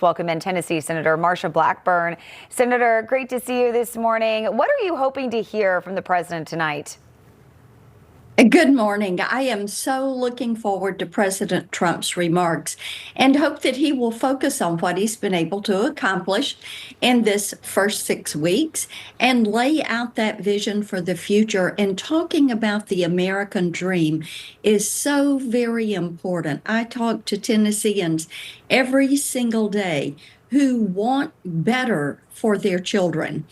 Welcome in Tennessee Senator Marsha Blackburn. Senator, great to see you this morning. What are you hoping to hear from the president tonight? Good morning. I am so looking forward to President Trump's remarks and hope that he will focus on what he's been able to accomplish in this first 6 weeks and lay out that vision for the future. And talking about the American dream is so very important. I talk to Tennesseans every single day who want better for their children,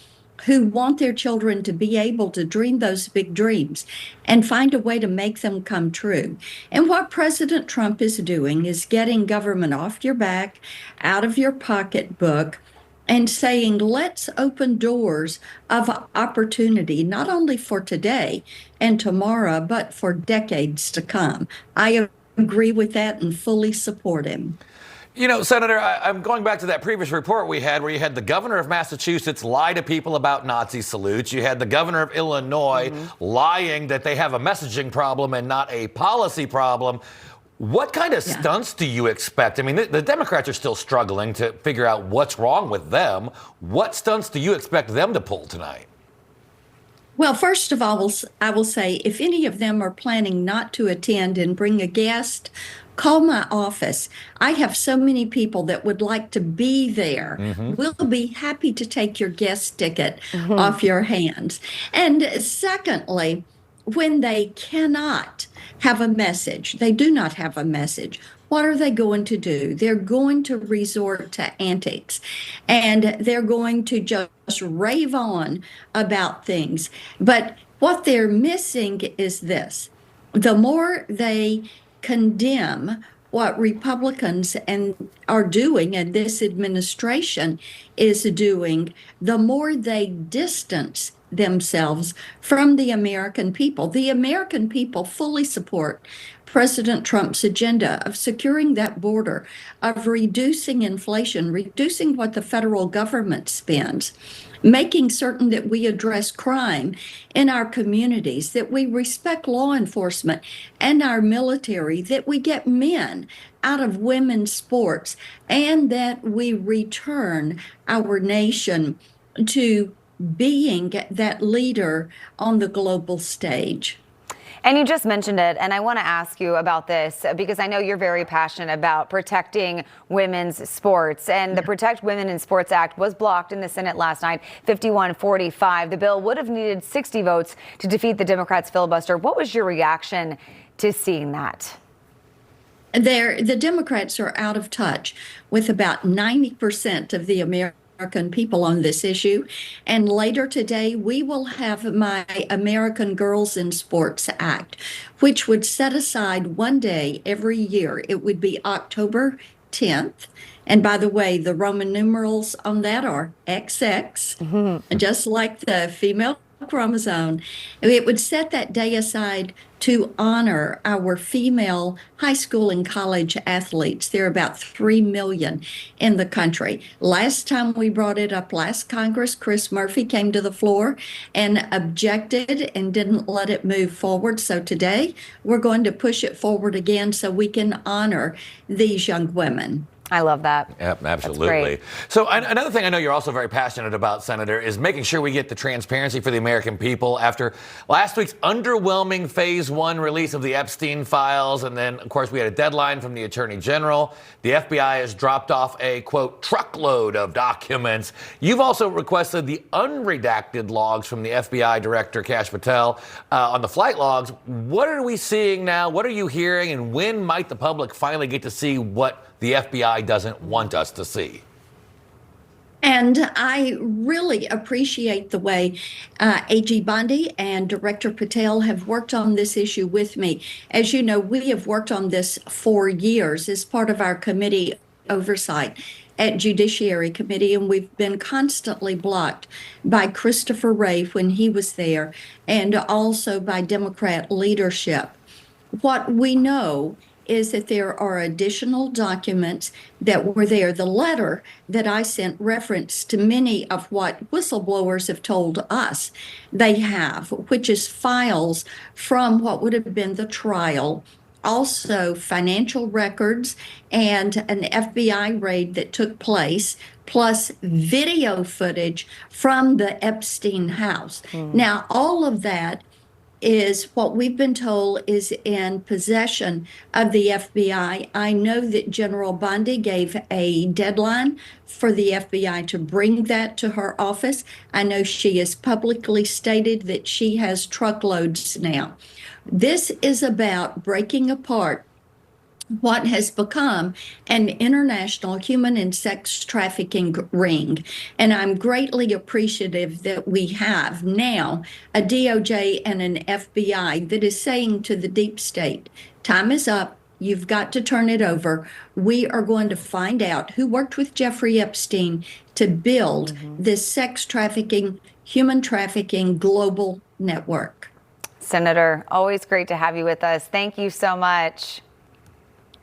who want their children to be able to dream those big dreams and find a way to make them come true. And what President Trump is doing is getting government off your back, out of your pocketbook, and saying, let's open doors of opportunity, not only for today and tomorrow, but for decades to come. I agree with that and fully support him. You know, Senator, I'm going back to that previous report we had where you had the governor of Massachusetts lie to people about Nazi salutes. You had the governor of Illinois lying that they have a messaging problem and not a policy problem. What kind of stunts do you expect? I mean, the Democrats are still struggling to figure out what's wrong with them. What stunts do you expect them to pull tonight? Well, first of all, I will say if any of them are planning not to attend and bring a guest, call my office. I have so many people that would like to be there. We'll be happy to take your guest ticket off your hands. And secondly, when they cannot have a message, they do not have a message, what are they going to do? They're going to resort to antics, and they're going to just rave on about things. But what they're missing is this. The more they condemn what Republicans are doing and this administration is doing, the more they distance themselves from the American people. The American people fully support President Trump's agenda of securing that border, of reducing inflation, reducing what the federal government spends, making certain that we address crime in our communities, that we respect law enforcement and our military, that we get men out of women's sports, and that we return our nation to being that leader on the global stage. And you just mentioned it, and I want to ask you about this because I know you're very passionate about protecting women's sports. And the Protect Women in Sports Act was blocked in the Senate last night, 51-45. The bill would have needed 60 votes to defeat the Democrats' filibuster. What was your reaction to seeing that? The Democrats are out of touch with about 90% of the American people on this issue. And later today, we will have my American Girls in Sports Act, which would set aside one day every year. It would be October 10th. And by the way, the Roman numerals on that are XX, just like the female chromosome. It would set that day aside to honor our female high school and college athletes. There are about 3 million in the country. Last time we brought it up last Congress, Chris Murphy came to the floor and objected and didn't let it move forward. So today we're going to push it forward again so we can honor these young women. I love that. Yep, absolutely. So another thing I know you're also very passionate about, Senator, is making sure we get the transparency for the American people after last week's underwhelming Phase 1 release of the Epstein files. And then, of course, we had a deadline from the Attorney General. The FBI has dropped off a, quote, truckload of documents. You've also requested the unredacted logs from the FBI Director Kash Patel on the flight logs. What are we seeing now? What are you hearing? And when might the public finally get to see what the FBI doesn't want us to see? And I really appreciate the way AG Bondi and Director Patel have worked on this issue with me. As you know, we have worked on this for years as part of our committee oversight at Judiciary Committee, and we've been constantly blocked by Christopher Wray when he was there, and also by Democrat leadership. What we know is that there are additional documents that were there. The letter that I sent referenced to many of what whistleblowers have told us they have, which is files from what would have been the trial also financial records and an FBI raid that took place, plus video footage from the Epstein house. Now, all of that is what we've been told is in possession of the FBI. I know that General Bondi gave a deadline for the FBI to bring that to her office. I know she has publicly stated that she has truckloads now. This is about breaking apart what has become an international human and sex trafficking ring. And I'm greatly appreciative that we have now a DOJ and an FBI that is saying to the deep state, time is up. You've got to turn it over. We are going to find out who worked with Jeffrey Epstein to build this sex trafficking, human trafficking global network. Senator, always great to have you with us. Thank you so much.